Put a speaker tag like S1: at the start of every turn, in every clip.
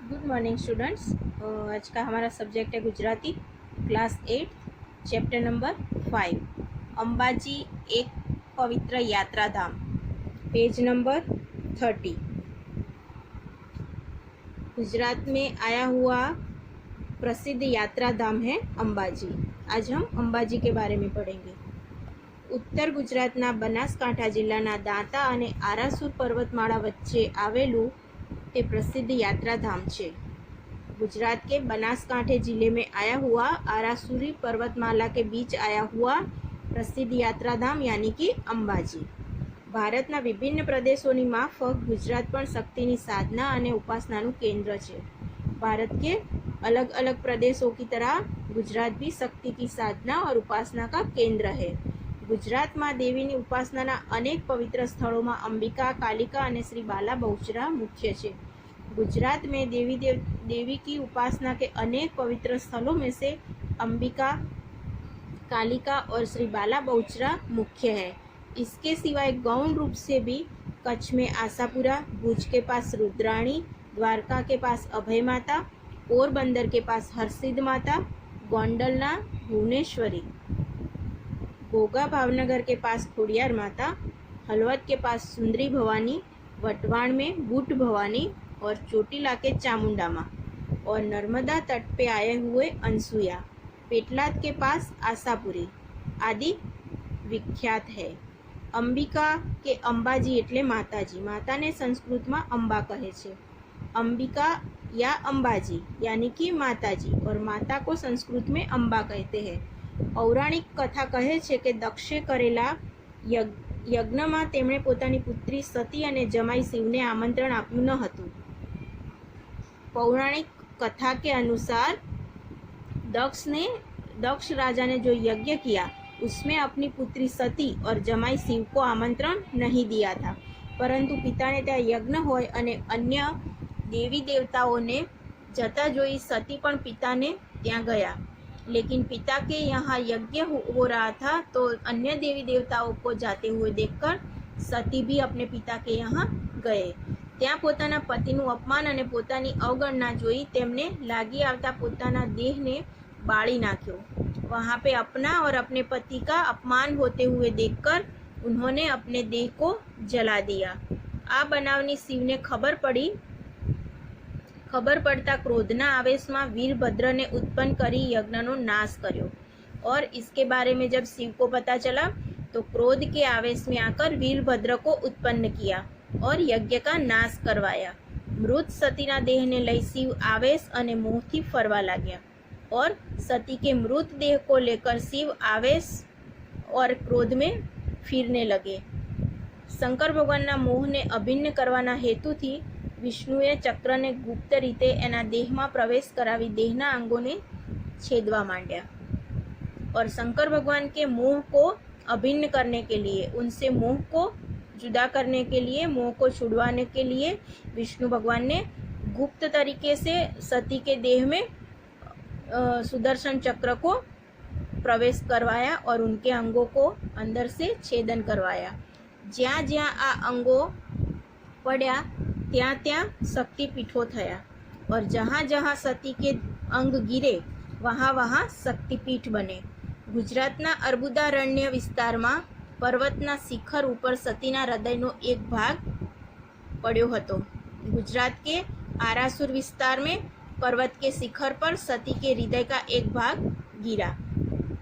S1: Good morning students. आज का हमारा सब्जेक्ट है Gujarati, class 8, chapter number 5, Ambaji एक पवित्र यात्रा धाम, पेज नंबर 30। गुजरात में आया हुआ प्रसिद्ध यात्रा धाम है अंबाजी। आज हम अंबाजी के बारे में पढ़ेंगे। उत्तर गुजरातना बनासकांठा जिल्लाना दांता અને આરાસુર પર્વતમાળા વચ્ચે આવેલું તે प्रसिद्ध यात्रा धाम છે। गुजरात के बनासकांठे जिले में आया हुआ आरासुरी पर्वतमाला के बीच आया हुआ प्रसिद्ध यात्रा धाम यानी कि अंबाजी। भारतना विभिन्न प्रदेशों माफक गुजरात पर शक्ति साधना और उपासना केंद्र है। भारत के अलग अलग प्रदेशों की तरह गुजरात भी शक्ति की साधना और उपासना का केंद्र है। गुजरात में देवी की उपासना अनेक पवित्र स्थलों में अंबिका, कालिका और श्री बाला बहुचरा मुख्य है। गुजरात में देवी की उपासना के अनेक पवित्र स्थलों में से अंबिका, कालिका और श्री बाला बहुचरा मुख्य है। इसके सिवाय गौण रूप से भी कच्छ में आशापुरा, भुज के पास रुद्राणी, द्वारका के पास अभय माता, पोरबंदर के पास हरसिद्ध माता, गोंडलना भुवनेश्वरी, घोघा भावनगर के पास खोडियार माता, हलवद के पास सुंदरी भवानी, वटवाण में बूट भवानी और चोटीला के चामुंडा माँ, और नर्मदा तट पे आए हुए अनसुया, पेटलाद के पास आशापुरी आदि विख्यात है। अंबिका के अंबाजी एटले माताजी। माता ने संस्कृत में अंबा कहे छे। अंबिका या अंबाजी यानी कि माताजी, और माता को संस्कृत में अंबा कहते हैं। पौराणिक कथा कहे छे कि दक्षे करेला यज्ञ में तेमणे पोतानी पुत्री सती अने जमाई शिवने आमंत्रण आप्युं न हतुं। पौराणिक कथा के अनुसार दक्ष राजा ने जो यज्ञ किया उसमें अपनी पुत्री सती और जमाई शिव को आमंत्रण नहीं दिया था, परंतु पिता ने त्या यज्ञ होय अने अन्य देवी देवताओं ने जता जोई सती पण पिता ने त्यां गया। लेकिन पिता के यहाँ यज्ञ हो रहा था तो अन्य देवी देवताओं को जाते हुए देखकर सती भी अपने पिता के यहाँ गए। ત્યાં પોતાના પતિનું અપમાન અને પોતાની અવગણના જોઈ તેમને લાગી આવતા પોતાના દેહને બાળી નાખ્યો। वहाँ पे अपना और अपने पति का अपमान होते हुए देखकर उन्होंने अपने देह को जला दिया। आ बनावनी शिवने खबर पड़ता क्रोधना आवेश में वीरभद्र ने उत्पन्न करी यज्ञनो नाश कर्यो। और इसके बारे में जब शिव को पता चला तो क्रोध के आवेश में आकर वीरभद्र को उत्पन्न किया और यज्ञ का नाश करवाया। मृत सतीना देह ने लई शिव आवेश अने मोहथी फरवा लाग्या और सती के मृत देह को लेकर शिव आवेश और क्रोध में फिरने लगे। शंकर भगवानना मोह ने अभिन्न करवाना हेतु थी विष्णुए चक्र ने गुप्त रीते एना देह में प्रवेश करावी देहना अंगों ने छेदवा मांड्या। और शंकर भगवान के मोह को अभिन्न करने के लिए, उनसे मोह को जुदा करने के लिए, मोह को छुड़वाने के लिए विष्णु भगवान ने गुप्त तरीके से सती के देह में सुदर्शन चक्र को प्रवेश करवाया और उनके अंगों को अंदर से छेदन करवाया। ज्यां ज्यां आ अंगों पड़ा ત્યાં ત્યાં शक्तिपीठों थया और जहाँ जहाँ सती के अंग गिरे वहाँ वहाँ शक्तिपीठ बने। गुजरातना अर्बुदारण्य विस्तार में पर्वतना शिखर ऊपर सतीना हृदयनो एक भाग पड्यो हतो। गुजरात के आरासुर विस्तार में पर्वत के शिखर पर सती के हृदय का एक भाग गिरा।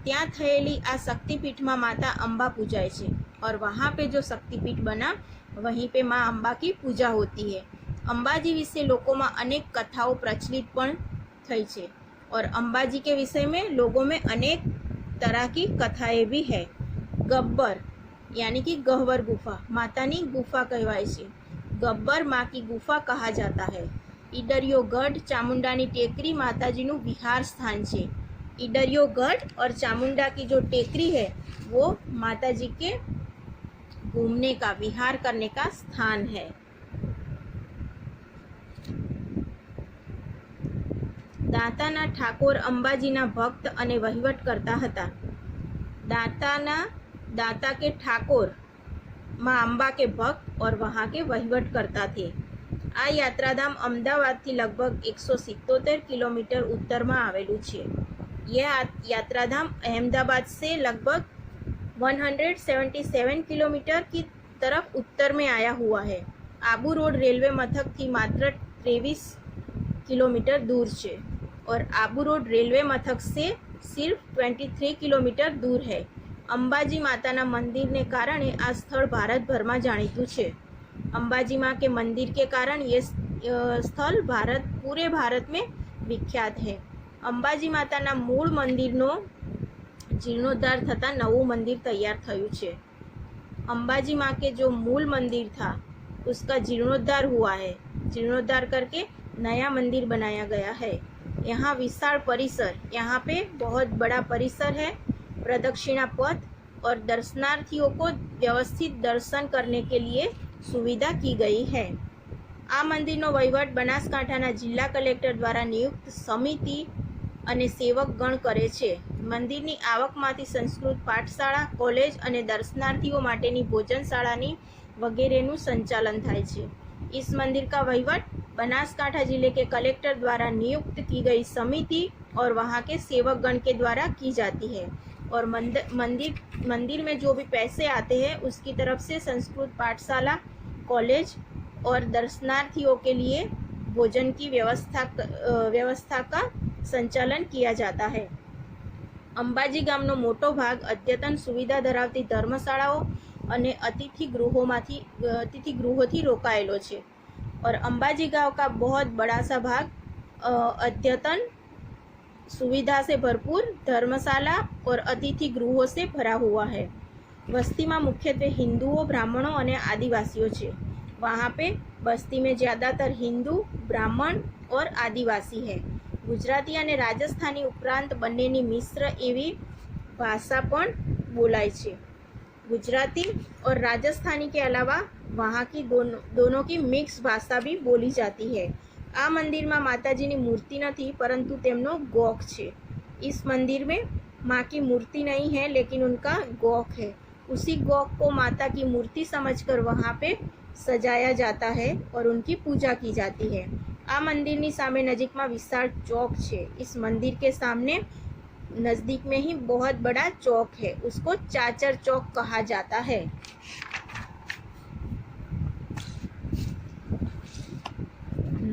S1: ત્યાં થયેલી આ શક્તિપીઠમાં માતા અંબા પૂજાય છે और वहाँ पे जो शक्तिपीठ बना वहीं पे माँ अंबा की पूजा होती है। अंबाजी विषे लोगों में अनेक कथाओं प्रचलित पण थई छे और अंबाजी के विषय में लोगों में अनेक तरह की कथाएं भी है। गब्बर यानी कि गहवर गुफा मातानी गुफा कहवाय छे। गब्बर माँ की गुफा कहा जाता है। ईडरियो गढ़ चामुंडानी टेकरी माताजीनु विहार स्थान छे। ईडरियो गढ़ और चामुंडा की जो टेकरी है वो माताजी के घूमने का, विहार करने का स्थान है। दाताना ठाकोर अंबाजीना भक्त अने वहीवट करता हता। दाता के ठाकोर माँ अंबा के भक्त और वहाँ के वहीवट करता थे। આ યાત્રાધામ અમદાવાદથી લગભગ 177 किलोमीटर उत्तर में आवेलू है। यह यात्राधाम अहमदाबाद से लगभग 177 किलोमीटर की तरफ उत्तर में आया हुआ है। आबू रोड रेलवे मथक थी मात्र 23 किलोमीटर दूर है और आबू रोड रेलवे मथक से सिर्फ 23 किलोमीटर दूर है। अंबाजी माताना मंदिर ने कारण आ स्थल भारत भर में जाણીતું છે। अंबाजी माँ के मंदिर के कारण ये स्थल पूरे भारत में विख्यात है। अंबाजी माताना मूल मंदिरનો जीर्णोद्धार थता नवुं मंदिर तैयार थयुं छे। अंबाजी माँ के जो मूल मंदिर था उसका जीर्णोद्धार हुआ है। जीर्णोद्धार करके नया मंदिर बनाया गया है। यहाँ विशाल परिसर, यहाँ पे बहुत बड़ा परिसर है, प्रदक्षिणा पथ और दर्शनार्थियों को व्यवस्थित दर्शन करने के लिए सुविधा की गई है। आ मंदिरનો વહીવટ બનાસકાંઠાના જિલ્લા કલેક્ટર દ્વારા નિયુક્ત સમિતિ અને સેવકગણ કરે છે। મંદિરની આવકમાંથી સંસ્કૃત પાઠશાળા, કોલેજ અને દર્શનાર્થીઓ માટેની ભોજનશાળાની વગેરેનું સંચાલન થાય છે। इस मंदिर का वहीवट बनासकांठा जिले के कलेक्टर द्वारा नियुक्त की गई समिति और वहाँ के सेवकगण के द्वारा की जाती है और मंदिर में जो भी पैसे आते हैं उसकी तरफ से संस्कृत पाठशाला, कॉलेज और दर्शनार्थियों के लिए भोजन की व्यवस्था का संचालन किया जाता है। अंबाजी गामनो मोटो भाग अद्यतन सुविधा धरावती धर्मशालाओं અને अतिथि गृहोथी रोकायेलो छे और अंबाजी गांव का बहुत बड़ा सा भाग अद्यतन सुविधा से भरपूर धर्मशाला और अतिथि गृहों से भरा हुआ है। बस्ती में मुख्यत्वे हिंदुओं, ब्राह्मणों और आदिवासियों छे। वहाँ पे बस्ती में ज़्यादातर हिंदू, ब्राह्मण और आदिवासी है। गुजराती और राजस्थानी उपरांत बंनेनी मिश्र एवी भाषा पण बोलाय छे। गुजराती और राजस्थानी के अलावा वहाँ की दोनों की मिक्स भाषा भी बोली जाती है। आ मंदिर में माताजी की मूर्ति नहीं परंतु तेमनो गोख है। इस मंदिर में माँ की मूर्ति नहीं है लेकिन उनका गोख है। उसी गोख को माता की मूर्ति समझकर वहाँ पे सजाया जाता है और उनकी पूजा की जाती है। आ मंदिर नी सामे नजीक में विशाल चौक है। इस मंदिर के सामने नज़दीक में ही बहुत बड़ा चौक है, उसको चाचर चौक कहा जाता है।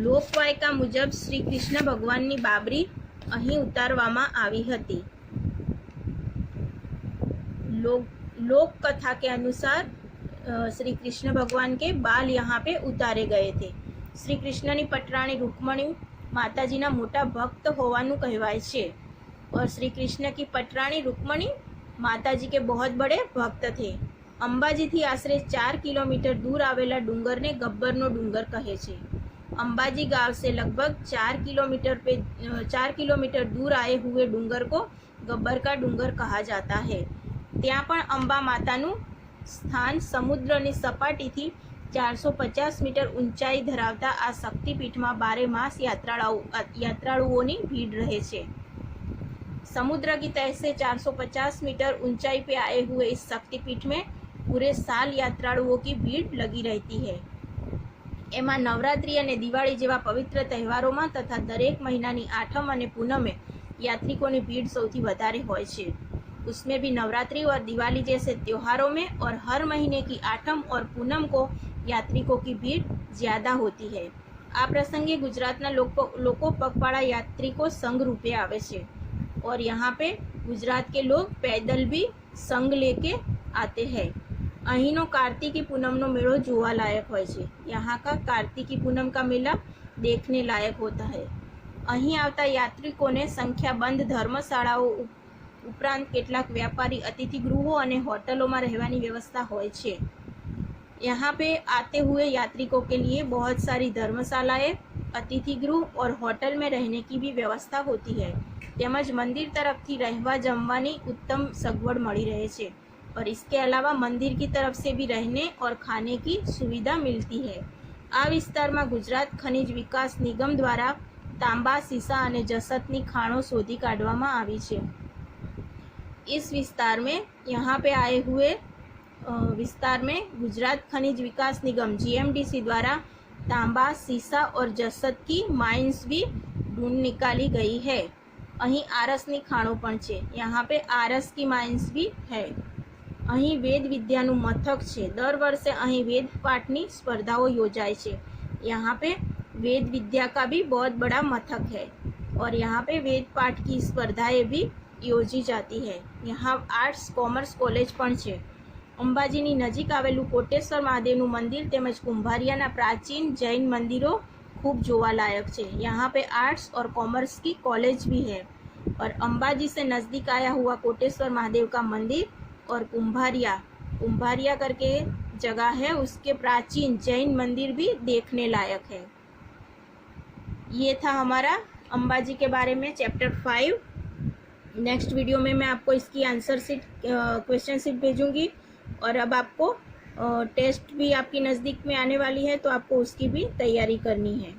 S1: લોકવાયકા મુજબ શ્રી કૃષ્ણ ભગવાનની બાબરી અહીં ઉતારવામાં આવી હતી। लोक कथा के अनुसार श्री कृष्ण भगवान के बाल यहाँ पे उतारे गए थे। श्री कृष्ण की पटराणी रुक्मणी माताजी ना मोटा भक्त होवानुं कहवाय छे और श्री कृष्ण की पटराणी रुक्मणी माताजी के बहुत बड़े भक्त थे। अंबाजी थी आश्रे 4 किलोमीटर दूर आवेला डूंगर ने गब्बरनो डूंगर कहे छे। अंबाजी गांव से लगभग 4 किलोमीटर दूर आए हुए डूंगर को गब्बर का डूंगर कहा जाता है। ત્યાં પણ અંબા માતાનું સ્થાન સમુદ્રની સપાટીથી 450 મીટર ઊંચાઈ ધરાવતા આ શક્તિપીઠમાં બારે માસ યાત્રાળુઓની ભીડ રહે છે। समुद्र की तह से 450 मीटर ऊंचाई पे आए हुए इस शक्तिपीठ में पूरे साल यात्रालुओं की भीड़ लगी रहती है। एमां नवरात्रि और दिवाળી जेवा पवित्र तहेवारों में तथा दरेक महीनानी आठम और पूनमे यात्रिकों की भीड़ सौथी वधारे होय छे। उसमें भी नवरात्रि और दिवाली जैसे त्योहारों में और हर महीने की आठम और पूनम को यात्रिकों की भीड़ ज़्यादा होती है। आ प्रसंगे गुजरातना लोको पगपाळा यात्रिकों संघ रूपे आवे छे और यहाँ पे गुजरात के लोग पैदल भी संग लेके आते हैं। अहीनो कार्तिकी पूनमनो मेळो जोवा लायक होय छे। यहाँ का कार्तिकी पूनम का मेला देखने लायक होता है। अहीं आवता यात्रिकों ने संख्याबंध धर्मशालाओं उपरांत केटलाक व्यापारी अतिथि गृहों और होटलों में रहवानी व्यवस्था होय छे। यहाँ पे आते हुए यात्रिकों के लिए बहुत सारी धर्मशालाएं, अतिथि गृह और होटल में रहने की भी व्यवस्था होती है। तेमज मंदिर तरफ थी रहवा जमवानी उत्तम सगवड़ मળી रहे छे और इसके अलावा मंदिर की तरफ से भी रहने और खाने की सुविधा मिलती है। आ विस्तार में गुजरात खनिज विकास निगम द्वारा तांबा, सीसा और जसतनी खाणों शोधी काढवामां आवी छे। इस विस्तार में यहाँ पे आए हुए विस्तार में गुजरात खनिज विकास निगम GMDC द्वारा तांबा, सीसा और जसत की माइन्स भी ढूंढ निकाली गई है। અહીં આરસની ખાણો પણ છે, यहाँ पे आरस की माइन्स भी है। અહીં વેદ વિદ્યાનું મથક છે, દર વર્ષે અહીં વેદ પાઠની સ્પર્ધાઓ યોજાય છે। यहाँ पे वेद विद्या का भी बहुत बड़ा मथक है और यहाँ पे वेद पाठ की स्पर्धाएं भी योजी जाती है। यहाँ आर्ट्स कॉमर्स कॉलेज पण છે। અંબાજીની નજીક આવેલું કોટેશ્વર મહાદેવનું મંદિર તેમજ કુંભારિયાના प्राचीन जैन मंदिरों खूब જોવાલાયક છે। यहाँ पे आर्ट्स और कॉमर्स की कॉलेज भी है और अंबाजी से नज़दीक आया हुआ कोटेश्वर महादेव का मंदिर और कुंभारिया करके जगह है, उसके प्राचीन जैन मंदिर भी देखने लायक है। ये था हमारा अंबाजी के बारे में चैप्टर 5। नेक्स्ट वीडियो में मैं आपको इसकी आंसर शीट क्वेश्चन शीट भेजूंगी और अब आपको टेस्ट भी आपकी नज़दीक में आने वाली है तो आपको उसकी भी तैयारी करनी है।